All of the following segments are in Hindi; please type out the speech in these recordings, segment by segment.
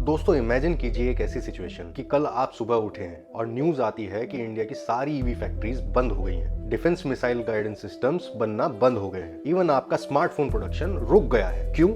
दोस्तों इमेजिन कीजिए एक ऐसी सिचुएशन कि कल आप सुबह उठे हैं और न्यूज आती है कि इंडिया की सारी ईवी फैक्ट्रीज बंद हो गई हैं। डिफेंस मिसाइल गाइडेंस सिस्टम्स बनना बंद हो गए हैं। इवन आपका स्मार्टफोन प्रोडक्शन रुक गया है। क्यों?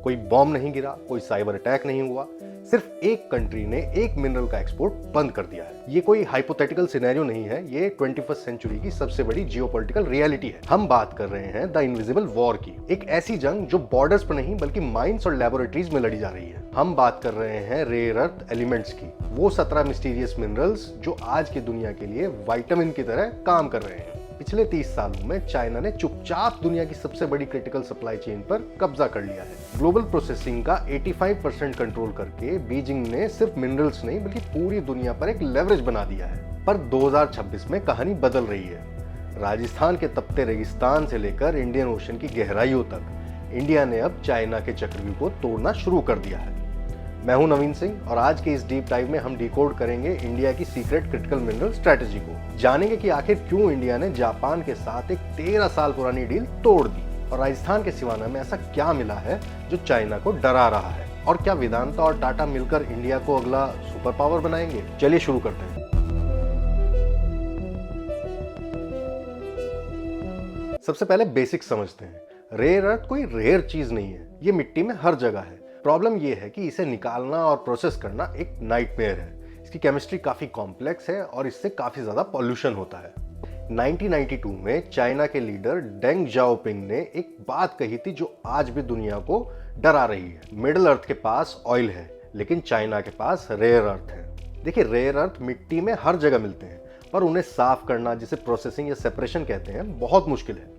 कोई बॉम्ब नहीं गिरा, कोई साइबर अटैक नहीं हुआ, सिर्फ एक कंट्री ने एक मिनरल का एक्सपोर्ट बंद कर दिया है। ये कोई हाइपोथेटिकल सिनेरियो नहीं है, ये 21st सेंचुरी की सबसे बड़ी जियोपॉलिटिकल रियलिटी है। हम बात कर रहे हैं द इनविजिबल वॉर की, एक ऐसी जंग जो बॉर्डर्स पर नहीं बल्कि माइंस और लैबोरेटरीज में लड़ी जा रही है। हम बात कर रहे हैं रेयर अर्थ एलिमेंट्स की, वो 17 मिस्टीरियस मिनरल्स जो आज की दुनिया के लिए विटामिन की तरह काम कर रहे हैं। पिछले 30 सालों में चाइना ने चुपचाप दुनिया की सबसे बड़ी क्रिटिकल सप्लाई चेन पर कब्जा कर लिया है। ग्लोबल प्रोसेसिंग का 85% कंट्रोल करके बीजिंग ने सिर्फ मिनरल्स नहीं बल्कि पूरी दुनिया पर एक लेवरेज बना दिया है। पर 2026 में कहानी बदल रही है। राजस्थान के तपते रेगिस्तान से लेकर इंडियन ओशन की गहराइयों तक इंडिया ने अब चाइना के चक्रव्यूह को तोड़ना शुरू कर दिया है। मैं हूं नवीन सिंह और आज के इस डीप डाइव में हम डिकोड करेंगे इंडिया की सीक्रेट क्रिटिकल मिनरल स्ट्रेटेजी को। जानेंगे कि आखिर क्यों इंडिया ने जापान के साथ एक 13 साल पुरानी डील तोड़ दी और राजस्थान के सिवाना में ऐसा क्या मिला है जो चाइना को डरा रहा है, और क्या वेदांता और टाटा मिलकर इंडिया को अगला सुपर पावर बनाएंगे। चलिए शुरू करते हैं। सबसे पहले बेसिक समझते हैं। रेयर अर्थ कोई रेयर चीज नहीं है, ये मिट्टी में हर जगह है। प्रॉब्लम यह है कि इसे निकालना और प्रोसेस करना एक नाइटमेयर है। इसकी केमिस्ट्री काफी कॉम्प्लेक्स है और इससे काफी ज्यादा पॉल्यूशन होता है। 1992 में चाइना के लीडर डेंग जाओपिंग ने एक बात कही थी जो आज भी दुनिया को डरा रही है। मिडिल अर्थ के पास ऑयल है लेकिन चाइना के पास रेयर अर्थ है। देखिए, रेयर अर्थ मिट्टी में हर जगह मिलते हैं पर उन्हें साफ करना, जिसे प्रोसेसिंग या सेपरेशन कहते हैं, बहुत मुश्किल है।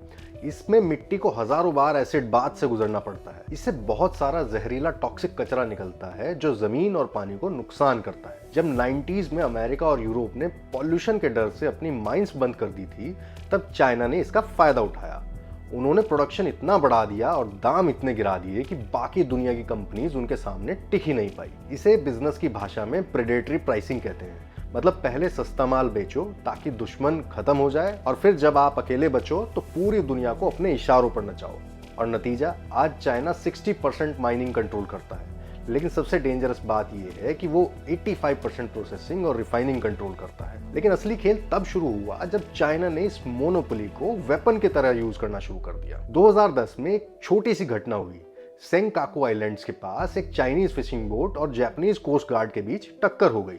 इसमें मिट्टी को हजारों बार एसिड बाथ से गुजरना पड़ता है। इससे बहुत सारा जहरीला टॉक्सिक कचरा निकलता है जो जमीन और पानी को नुकसान करता है। जब 90s में अमेरिका और यूरोप ने पॉल्यूशन के डर से अपनी माइंस बंद कर दी थी, तब चाइना ने इसका फायदा उठाया। उन्होंने प्रोडक्शन इतना बढ़ा दिया और दाम इतने गिरा दिए कि बाकी दुनिया की कंपनीज उनके सामने टिक ही नहीं पाई। इसे बिजनेस की भाषा में प्रेडेटरी प्राइसिंग कहते हैं। मतलब पहले सस्ता माल बेचो ताकि दुश्मन खत्म हो जाए और फिर जब आप अकेले बचो तो पूरी दुनिया को अपने इशारों पर नचाओ। और नतीजा, आज चाइना 60% माइनिंग कंट्रोल करता है। लेकिन सबसे डेंजरस बात यह है कि वो 85% प्रोसेसिंग और रिफाइनिंग कंट्रोल करता है। लेकिन असली खेल तब शुरू हुआ जब चाइना ने इस मोनोपोली को वेपन की तरह यूज करना शुरू कर दिया। 2010 में एक छोटी सी घटना हुई। सेंकाकू आइलैंड्स के पास एक चाइनीज फिशिंग बोट और जापानीज कोस्ट गार्ड के बीच टक्कर हो गई।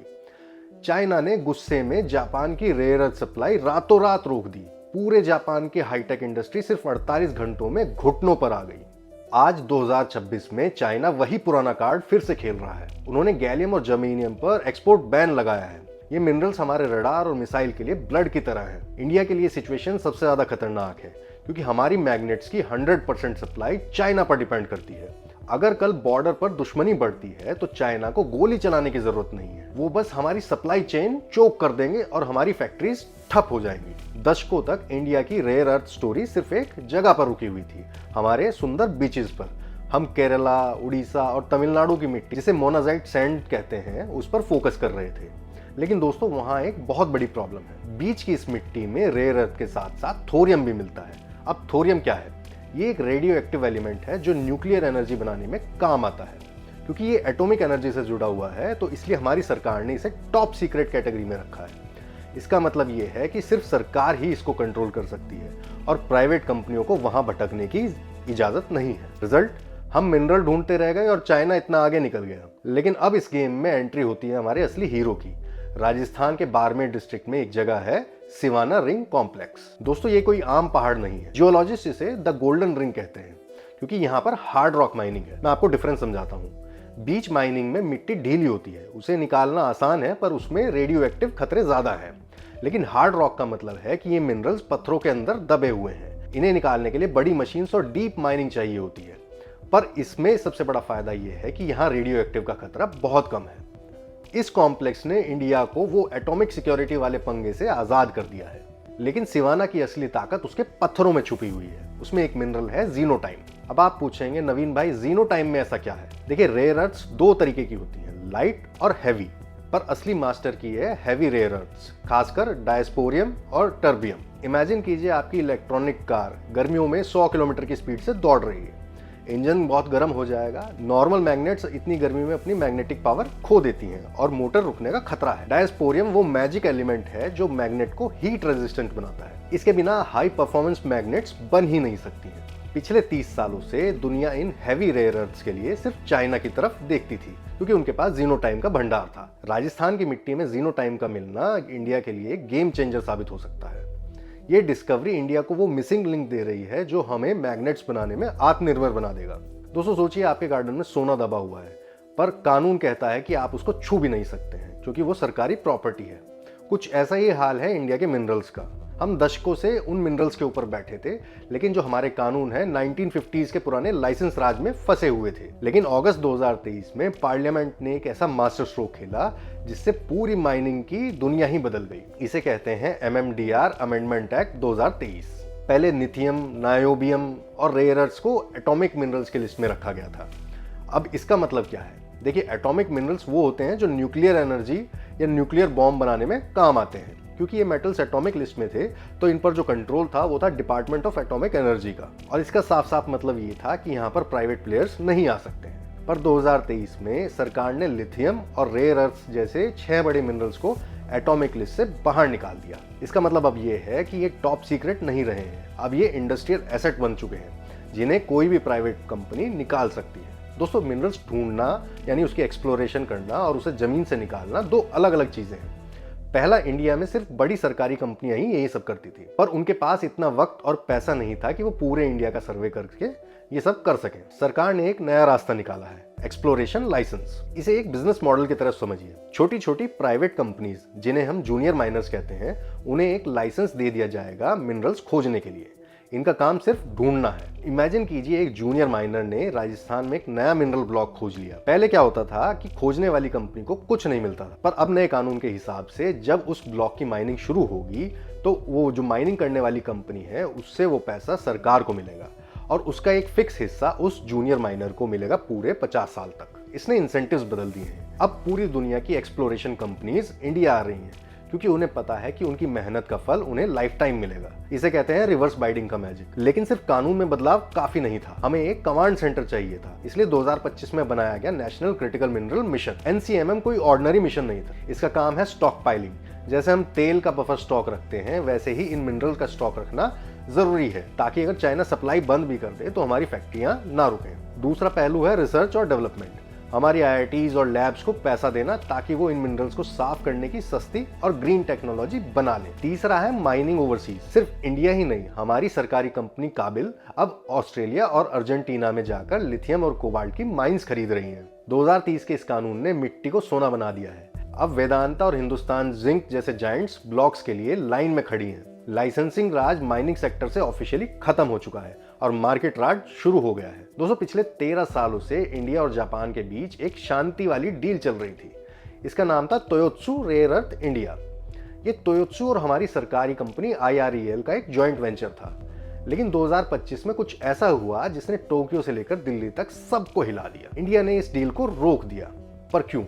चाइना ने गुस्से में जापान की रेयर अर्थ सप्लाई रातों रात रोक दी। पूरे जापान की हाईटेक इंडस्ट्री सिर्फ 48 घंटों में घुटनों पर आ गई। आज 2026 में चाइना वही पुराना कार्ड फिर से खेल रहा है। उन्होंने गैलियम और जर्मेनियम पर एक्सपोर्ट बैन लगाया है। ये मिनरल्स हमारे रडार और मिसाइल के लिए ब्लड की तरह हैं। इंडिया के लिए सिचुएशन सबसे ज्यादा खतरनाक है क्योंकि हमारी मैग्नेट्स की 100% सप्लाई चाइना पर डिपेंड करती है। अगर कल बॉर्डर पर दुश्मनी बढ़ती है तो चाइना को गोली चलाने की जरूरत नहीं है, वो बस हमारी सप्लाई चेन चोक कर देंगे और हमारी फैक्ट्रीज ठप हो जाएंगी। दशकों तक इंडिया की रेयर अर्थ स्टोरी सिर्फ एक जगह पर रुकी हुई थी, हमारे सुंदर बीचेस पर। हम केरला, उड़ीसा और तमिलनाडु की मिट्टी, जिसे मोनाजाइट सैंड कहते हैं, उस पर फोकस कर रहे थे। लेकिन दोस्तों, वहां एक बहुत बड़ी प्रॉब्लम है। बीच की इस मिट्टी में रेयर अर्थ के साथ साथ थोरियम भी मिलता है। अब थोरियम क्या है? ये एक रेडियो एक्टिव एलिमेंट है जो न्यूक्लियर एनर्जी बनाने में काम आता है। क्योंकि ये एटॉमिक एनर्जी से जुड़ा हुआ है तो इसलिए हमारी सरकार ने इसे टॉप सीक्रेट कैटेगरी में रखा है। इसका मतलब ये है कि सिर्फ सरकार ही इसको कंट्रोल कर सकती है और प्राइवेट कंपनियों को वहां भटकने की इजाजत नहीं है। रिजल्ट, हम मिनरल ढूंढते रह गए और चाइना इतना आगे निकल गया। लेकिन अब इस गेम में एंट्री होती है हमारे असली हीरो की। राजस्थान के बाड़मेर डिस्ट्रिक्ट में एक जगह है सिवाना रिंग कॉम्प्लेक्स। दोस्तों, ये कोई आम पहाड़ नहीं है। जियोलॉजिस्ट इसे द गोल्डन रिंग कहते हैं क्योंकि यहाँ पर हार्ड रॉक माइनिंग है। मैं आपको डिफरेंस समझाता हूँ। बीच माइनिंग में मिट्टी ढीली होती है, उसे निकालना आसान है पर उसमें रेडियो एक्टिव खतरे ज्यादा है। लेकिन हार्ड रॉक का मतलब है कि ये मिनरल्स पत्थरों के अंदर दबे हुए हैं। इन्हें निकालने के लिए बड़ी मशीन्स और डीप माइनिंग चाहिए होती है। पर इसमें सबसे बड़ा फायदा यह है कि यहाँ रेडियो एक्टिव का खतरा बहुत कम है। इस कॉम्प्लेक्स ने इंडिया को वो एटॉमिक सिक्योरिटी वाले पंगे से आजाद कर दिया है। लेकिन सिवाना की असली ताकत उसके पत्थरों में छुपी हुई है। उसमें एक मिनरल है जीनोटाइम। अब आप पूछेंगे, नवीन भाई, जीनोटाइम में ऐसा क्या है? देखिए, रेयर अर्थ्स दो तरीके की होती हैं, लाइट और हैवी। पर असली मास्टर की है हैवी रेयर अर्थ्स, खासकर डायस्पोरियम और टर्बियम। इमेजिन कीजिए आपकी इलेक्ट्रॉनिक कार गर्मियों में 100 किलोमीटर की स्पीड से दौड़ रही है। इंजन बहुत गर्म हो जाएगा। नॉर्मल मैग्नेट्स इतनी गर्मी में अपनी मैग्नेटिक पावर खो देती हैं और मोटर रुकने का खतरा है। डायस्पोरियम वो मैजिक एलिमेंट है जो मैग्नेट को हीट रेजिस्टेंट बनाता है। इसके बिना हाई परफॉर्मेंस मैग्नेट्स बन ही नहीं सकती हैं। पिछले 30 सालों से दुनिया इन हैवी रेयर अर्थ्स के लिए सिर्फ चाइना की तरफ देखती थी, क्योंकि उनके पास जीनोटाइम का भंडार था। राजस्थान की मिट्टी में जीनोटाइम का मिलना इंडिया के लिए गेम चेंजर साबित हो सकता है। ये डिस्कवरी इंडिया को वो मिसिंग लिंक दे रही है जो हमें मैग्नेट्स बनाने में आत्मनिर्भर बना देगा। दोस्तों सोचिए, आपके गार्डन में सोना दबा हुआ है, पर कानून कहता है कि आप उसको छू भी नहीं सकते हैं क्योंकि वो सरकारी प्रॉपर्टी है। कुछ ऐसा ही हाल है इंडिया के मिनरल्स का। हम दशकों से उन मिनरल्स के ऊपर बैठे थे, लेकिन जो हमारे कानून है 1950s के पुराने लाइसेंस राज में फंसे हुए थे। लेकिन अगस्त 2023 में पार्लियामेंट ने एक ऐसा मास्टर स्ट्रोक खेला जिससे पूरी माइनिंग की दुनिया ही बदल गई। इसे कहते हैं MMDR अमेंडमेंट एक्ट 2023। पहले लिथियम, नायोबियम और रेयर अर्थ्स को एटॉमिक मिनरल्स की लिस्ट में रखा गया था। अब इसका मतलब क्या है? देखिए, एटॉमिक मिनरल्स वो होते हैं जो न्यूक्लियर एनर्जी या न्यूक्लियर बॉम्ब बनाने में काम आते हैं। क्योंकि ये मेटल्स एटॉमिक लिस्ट में थे तो इन पर जो कंट्रोल था वो था डिपार्टमेंट ऑफ एटॉमिक एनर्जी का, और इसका साफ साफ मतलब ये था कि यहाँ पर प्राइवेट प्लेयर्स नहीं आ सकते हैं। पर 2023 में सरकार ने लिथियम और रेयर अर्थ्स जैसे 6 बड़े मिनरल्स को एटॉमिक लिस्ट से बाहर निकाल दिया। इसका मतलब अब ये है कि ये टॉप सीक्रेट नहीं रहे हैं, अब ये इंडस्ट्रियल एसेट बन चुके हैं जिन्हें कोई भी प्राइवेट कंपनी निकाल सकती है। दोस्तों, मिनरल्स ढूंढना यानी उसकी एक्सप्लोरेशन करना और उसे जमीन से निकालना दो अलग अलग चीजें हैं। पहला, इंडिया में सिर्फ बड़ी सरकारी कंपनियां ही यही सब करती थी, पर उनके पास इतना वक्त और पैसा नहीं था कि वो पूरे इंडिया का सर्वे करके ये सब कर सकें। सरकार ने एक नया रास्ता निकाला है, एक्सप्लोरेशन लाइसेंस। इसे एक बिजनेस मॉडल की तरह समझिए। छोटी छोटी प्राइवेट कंपनीज, जिन्हें हम जूनियर माइनर्स कहते हैं, उन्हें एक लाइसेंस दे दिया जाएगा मिनरल्स खोजने के लिए। इनका काम सिर्फ ढूंढना है। इमेजिन कीजिए, एक जूनियर माइनर ने राजस्थान में एक नया मिनरल ब्लॉक खोज लिया। पहले क्या होता था कि खोजने वाली कंपनी को कुछ नहीं मिलता था, पर अब नए कानून के हिसाब से जब उस ब्लॉक की माइनिंग शुरू होगी तो वो जो माइनिंग करने वाली कंपनी है उससे वो पैसा सरकार को मिलेगा और उसका एक फिक्स हिस्सा उस जूनियर माइनर को मिलेगा पूरे 50 साल तक। इसने इंसेंटिव्स बदल दिए हैं। अब पूरी दुनिया की एक्सप्लोरेशन कंपनीज इंडिया आ रही हैं क्योंकि उन्हें पता है कि उनकी मेहनत का फल उन्हें लाइफ टाइम मिलेगा। इसे कहते हैं रिवर्स बाइडिंग का मैजिक। लेकिन सिर्फ कानून में बदलाव काफी नहीं था, हमें एक कमांड सेंटर चाहिए था। इसलिए 2025 में बनाया गया national critical mineral mission. NCMM कोई ऑर्डिनरी मिशन नहीं था। इसका काम है स्टॉक पाइलिंग। जैसे हम तेल का बफर स्टॉक रखते हैं, वैसे ही इन मिनरल का स्टॉक रखना जरूरी है ताकि अगर चाइना सप्लाई बंद भी कर दे तो हमारी फैक्ट्रियां ना रुकें। दूसरा पहलू है रिसर्च और डेवलपमेंट। हमारी IITs और लैब्स को पैसा देना ताकि वो इन मिनरल्स को साफ करने की सस्ती और ग्रीन टेक्नोलॉजी बना लें। तीसरा है माइनिंग ओवरसीज। सिर्फ इंडिया ही नहीं, हमारी सरकारी कंपनी काबिल अब ऑस्ट्रेलिया और अर्जेंटीना में जाकर लिथियम और कोबाल्ट की माइंस खरीद रही हैं। 2030 के इस कानून ने मिट्टी को सोना बना दिया है। अब वेदांता और हिंदुस्तान जिंक जैसे जायंट्स ब्लॉक्स के लिए लाइन में खड़ी हैं। लाइसेंसिंग राज माइनिंग सेक्टर से ऑफिशियली खत्म हो चुका है और मार्केट राज शुरू हो गया है। दोस्तों, पिछले 13 सालों से इंडिया और जापान के बीच एक शांति वाली डील चल रही थी। इसका नाम था तोयोत्सु रेयर अर्थ इंडिया। ये तोयोत्सु और हमारी सरकारी कंपनी IREL का एक जॉइंट वेंचर था। लेकिन 2025 में कुछ ऐसा हुआ जिसने टोक्यो से लेकर दिल्ली तक सबको हिला दिया। इंडिया ने इस डील को रोक दिया। पर क्यों?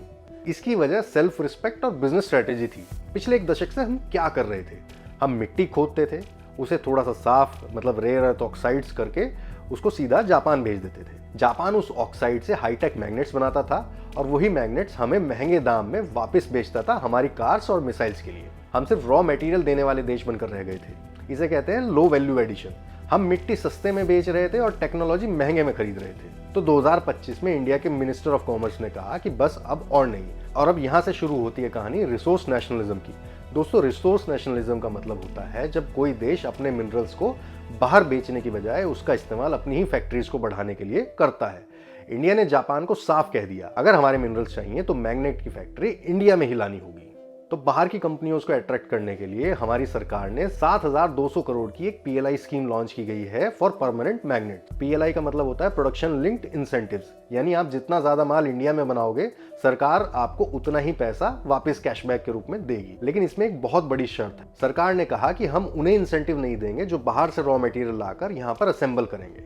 इसकी वजह सेल्फ रिस्पेक्ट और बिजनेस स्ट्रेटेजी थी। पिछले एक दशक से हम क्या कर रहे थे? हम मिट्टी खोदते थे, उसे थोड़ा सा साफ मतलब रेयर अर्थ ऑक्साइड्स करके उसको सीधा जापान भेज देते थे। जापान उस ऑक्साइड से हाईटेक मैग्नेट्स बनाता था और वही मैग्नेट्स हमें महंगे दाम में वापस बेचता था हमारी कार्स और मिसाइल्स के लिए। हम सिर्फ रॉ मटेरियल देने वाले देश बनकर रह गए थे। इसे कहते हैं लो वैल्यू एडिशन। हम मिट्टी सस्ते में बेच रहे थे और टेक्नोलॉजी महंगे में खरीद रहे थे। तो 2025 में इंडिया के मिनिस्टर ऑफ कॉमर्स ने कहा कि बस अब और नहीं। और अब यहाँ से शुरू होती है कहानी रिसोर्स नेशनलिज्म की। दोस्तों, रिसोर्स नेशनलिज्म का मतलब होता है जब कोई देश अपने मिनरल्स को बाहर बेचने की बजाय उसका इस्तेमाल अपनी ही फैक्ट्रीज को बढ़ाने के लिए करता है। इंडिया ने जापान को साफ कह दिया, अगर हमारे मिनरल्स चाहिए तो मैग्नेट की फैक्ट्री इंडिया में ही लानी होगी। तो बाहर की कंपनियों को अट्रैक्ट करने के लिए हमारी सरकार ने 7,200 करोड़ की एक PLI स्कीम लॉन्च की गई है फॉर परमानेंट मैग्नेट। PLI का मतलब होता है प्रोडक्शन लिंक्ड इंसेंटिव्स, यानी आप जितना ज्यादा माल इंडिया में बनाओगे सरकार आपको उतना ही पैसा वापस कैशबैक के रूप में देगी। लेकिन इसमें एक बहुत बड़ी शर्त है। सरकार ने कहा कि हम उन्हें इंसेंटिव नहीं देंगे जो बाहर से रॉ मटेरियल लाकर यहाँ पर असेंबल करेंगे।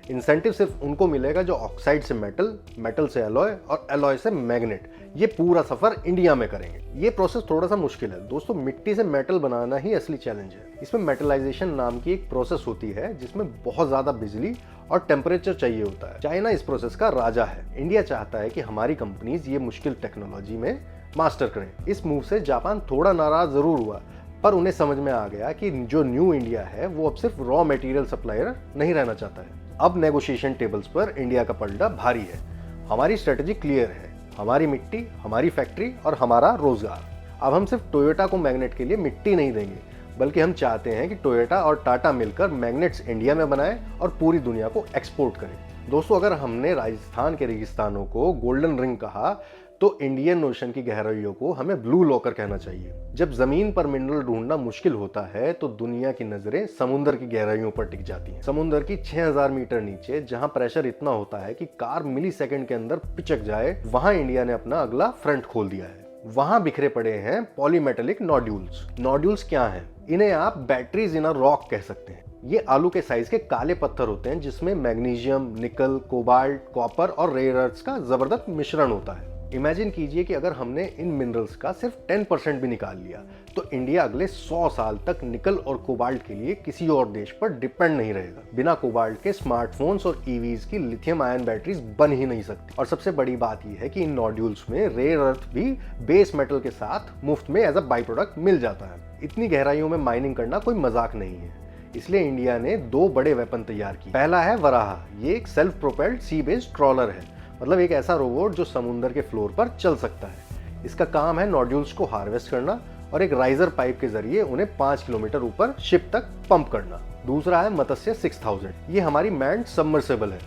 इंसेंटिव सिर्फ उनको मिलेगा जो ऑक्साइड से मेटल, मेटल से एलॉय और एलॉय से मैग्नेट, ये पूरा सफर इंडिया में करेंगे। ये प्रोसेस थोड़ा सा मुश्किल है दोस्तों, मिट्टी से मेटल बनाना ही असली चैलेंज है। इसमें मेटलाइजेशन नाम की एक प्रोसेस होती है जिसमें बहुत ज्यादा बिजली और टेम्परेचर चाहिए होता है। चाइना इस प्रोसेस का राजा है। इंडिया चाहता है कि हमारी कंपनीज ये मुश्किल टेक्नोलॉजी में मास्टर करें। इस मूव से जापान थोड़ा नाराज जरूर हुआ, पर उन्हें समझ में आ गया कि जो न्यू इंडिया है वो अब सिर्फ रॉ मटेरियल सप्लायर नहीं रहना चाहता है। अब नेगोशिएशन टेबल्स पर इंडिया का पलड़ा भारी है। हमारी स्ट्रेटेजी क्लियर है, हमारी मिट्टी, हमारी फैक्ट्री और हमारा रोजगार। अब हम सिर्फ टोयोटा को मैग्नेट के लिए मिट्टी नहीं देंगे, बल्कि हम चाहते हैं कि टोयोटा और टाटा मिलकर मैग्नेट्स इंडिया में बनाएं और पूरी दुनिया को एक्सपोर्ट करें। दोस्तों, अगर हमने राजस्थान के रेगिस्तानों को गोल्डन रिंग कहा तो इंडियन ओशन की गहराइयों को हमें ब्लू लॉकर कहना चाहिए। जब जमीन पर मिनरल ढूंढना मुश्किल होता है तो दुनिया की नजरें समुद्र की गहराइयों पर टिक जाती हैं। समुद्र की 6000 मीटर नीचे जहां प्रेशर इतना होता है कि कार मिली सेकेंड के अंदर पिचक जाए, वहां इंडिया ने अपना अगला फ्रंट खोल दिया है। वहां बिखरे पड़े हैं पॉलीमेटेलिक नोड्यूल्स। नोड्यूल्स क्या हैं? इन्हें आप बैटरीज इन अ रॉक कह सकते हैं। ये आलू के साइज के काले पत्थर होते हैं जिसमें मैग्नीशियम, निकल, कोबाल्ट, कॉपर और रेयर अर्थ्स का जबरदस्त मिश्रण होता है। इमेजिन कीजिए कि अगर हमने इन मिनरल्स का सिर्फ 10% भी निकाल लिया तो इंडिया अगले 100 साल तक निकल और कोबाल्ट के लिए किसी और देश पर डिपेंड नहीं रहेगा। बिना कोबाल्ट के स्मार्टफोन्स और ईवीज की लिथियम आयन बैटरीज बन ही नहीं सकती। और सबसे बड़ी बात यह है कि इन नोड्यूल्स में रेयर अर्थ भी बेस मेटल के साथ मुफ्त में एज अ बाई प्रोडक्ट मिल जाता है। इतनी गहराइयों में माइनिंग करना कोई मजाक नहीं है, इसलिए इंडिया ने 2 बड़े वेपन तैयार किए। पहला है वराहा। ये एक सेल्फ प्रोपेल्ड सी बेस्ड ट्रॉलर है, मतलब एक ऐसा रोबोट जो समुद्र के फ्लोर पर चल सकता है। इसका काम है नोड्यूल्स को हार्वेस्ट करना और एक राइजर पाइप के जरिए उन्हें 5 किलोमीटर ऊपर शिप तक पंप करना। दूसरा है मत्स्य 6000। ये हमारी मैन्ड सबमर्सिबल है,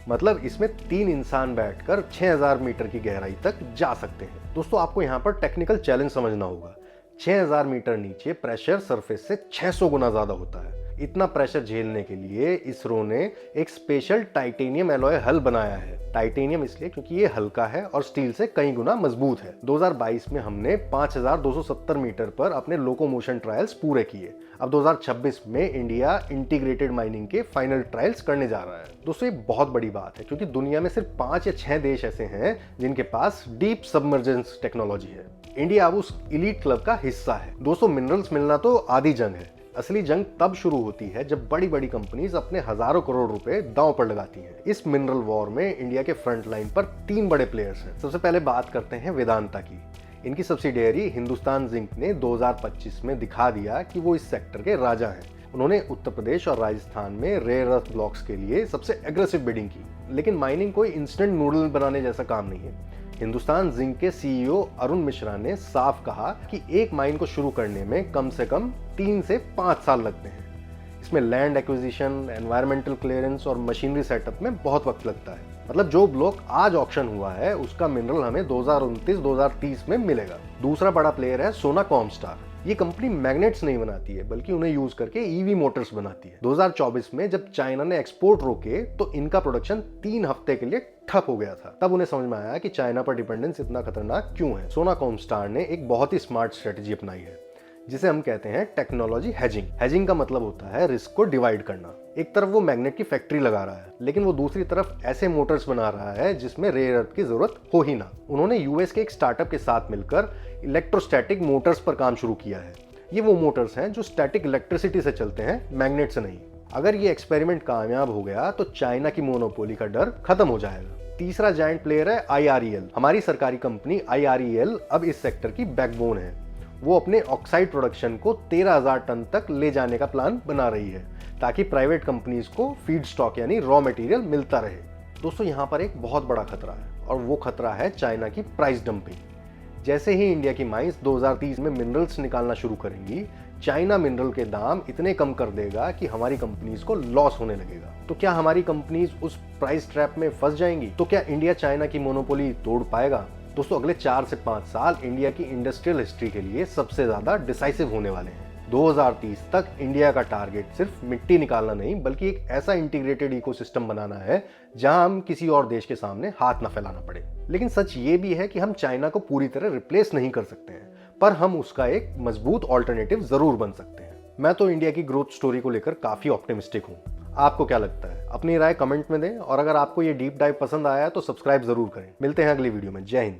मतलब इसमें 3 इंसान बैठकर 6000 मीटर की गहराई तक जा सकते हैं। दोस्तों, आपको यहाँ पर टेक्निकल चैलेंज समझना होगा। 6000 मीटर नीचे प्रेशर सरफेस से 600 गुना ज्यादा होता है। इतना प्रेशर झेलने के लिए इसरो ने एक स्पेशल टाइटेनियम एलॉय हल बनाया है। टाइटेनियम इसलिए क्योंकि ये हल्का है और स्टील से कई गुना मजबूत है। 2022 में हमने 5270 मीटर पर अपने लोकोमोशन ट्रायल्स पूरे किए। अब 2026 में इंडिया इंटीग्रेटेड माइनिंग के फाइनल ट्रायल्स करने जा रहा है। दोस्तों, ये बहुत बड़ी बात है क्योंकि दुनिया में सिर्फ 5 या 6 देश ऐसे हैं जिनके पास डीप सबमर्जेंस टेक्नोलॉजी है। इंडिया अब उस इलीट क्लब का हिस्सा है। दोस्तों, मिनरल्स मिलना तो आधी जंग है। असली जंग तब शुरू होती है जब बड़ी बड़ी कंपनीज अपने हजारों करोड़ रुपए दांव पर लगाती हैं। इस मिनरल वॉर में इंडिया के फ्रंट लाइन पर 3 बड़े प्लेयर्स हैं। सबसे पहले बात करते हैं वेदांता की। इनकी सब्सिडियरी हिंदुस्तान जिंक ने 2025 में दिखा दिया कि वो इस सेक्टर के राजा हैं। उन्होंने उत्तर प्रदेश और राजस्थान में रेयर अर्थ ब्लॉक्स के लिए सबसे एग्रेसिव बिडिंग की। लेकिन माइनिंग कोई इंस्टेंट नूडल बनाने जैसा काम नहीं है। हिंदुस्तान जिंक के सीईओ अरुण मिश्रा ने साफ कहा कि एक माइन को शुरू करने में कम से कम 3 से 5 साल लगते हैं। इसमें लैंड एक्विजिशन, एनवायरमेंटल क्लियरेंस और मशीनरी सेटअप में बहुत वक्त लगता है। मतलब जो ब्लॉक आज ऑक्शन हुआ है उसका मिनरल हमें 2029-2030 में मिलेगा। दूसरा बड़ा प्लेयर है सोना कॉमस्टार। ये कंपनी मैग्नेट्स नहीं बनाती है बल्कि उन्हें यूज करके ईवी मोटर्स बनाती है। 2024 में जब चाइना ने एक्सपोर्ट रोके तो इनका प्रोडक्शन 3 हफ्ते के लिए ठप हो गया था। तब उन्हें समझ में आया कि चाइना पर डिपेंडेंस इतना खतरनाक क्यों है। सोना कॉमस्टार ने एक बहुत ही स्मार्ट स्ट्रेटेजी अपनाई है जिसे हम कहते हैं टेक्नोलॉजी हेजिंग। हेजिंग का मतलब होता है रिस्क को डिवाइड करना। एक तरफ वो मैग्नेट की फैक्ट्री लगा रहा है, लेकिन वो दूसरी तरफ ऐसे मोटर्स बना रहा है जिसमें रेयर अर्थ की जरूरत हो ही ना। उन्होंने यूएस के एक स्टार्टअप के साथ मिलकर इलेक्ट्रोस्टैटिक मोटर्स पर काम शुरू किया है। ये वो मोटर्स हैं जो स्टैटिक इलेक्ट्रिसिटी से चलते हैं, मैग्नेट से नहीं। अगर ये एक्सपेरिमेंट कामयाब हो गया तो चाइना की मोनोपोली का डर खत्म हो जाएगा। तीसरा जायंट प्लेयर है IREL। हमारी सरकारी कंपनी IREL अब इस सेक्टर की बैकबोन है। वो अपने ऑक्साइड प्रोडक्शन को 13,000 टन तक ले जाने का प्लान बना रही है ताकि प्राइवेट कंपनीज को फीड स्टॉक यानी रॉ मटेरियल मिलता रहे। दोस्तों, यहाँ पर एक बहुत बड़ा खतरा है और वो खतरा है चाइना की प्राइस डंपिंग। जैसे ही इंडिया की माइंस 2030 में मिनरल्स निकालना शुरू करेंगी, चाइना मिनरल के दाम इतने कम कर देगा कि हमारी कंपनीज को लॉस होने लगेगा। तो क्या हमारी कंपनीज उस प्राइस ट्रैप में फंस जाएंगी? तो क्या इंडिया चाइना की मोनोपोली तोड़ पाएगा? दोस्तों, अगले 4 से 5 साल इंडिया की इंडस्ट्रियल हिस्ट्री के लिए सबसे ज्यादा डिसाइसिव होने वाले हैं। 2030 तक इंडिया का टारगेट सिर्फ मिट्टी निकालना नहीं बल्कि एक ऐसा इंटीग्रेटेड इकोसिस्टम बनाना है जहां हम किसी और देश के सामने हाथ न फैलाना पड़े। लेकिन सच ये भी है कि हम चाइना को पूरी तरह रिप्लेस नहीं कर सकते हैं, पर हम उसका एक मजबूत ऑल्टरनेटिव जरूर बन सकते हैं। मैं तो इंडिया की ग्रोथ स्टोरी को लेकर काफी ऑप्टिमिस्टिक हूँ। आपको क्या लगता है? अपनी राय कमेंट में दें और अगर आपको ये डीप डाइव पसंद आया है तो सब्सक्राइब जरूर करें। मिलते हैं अगली वीडियो में। जय हिंद।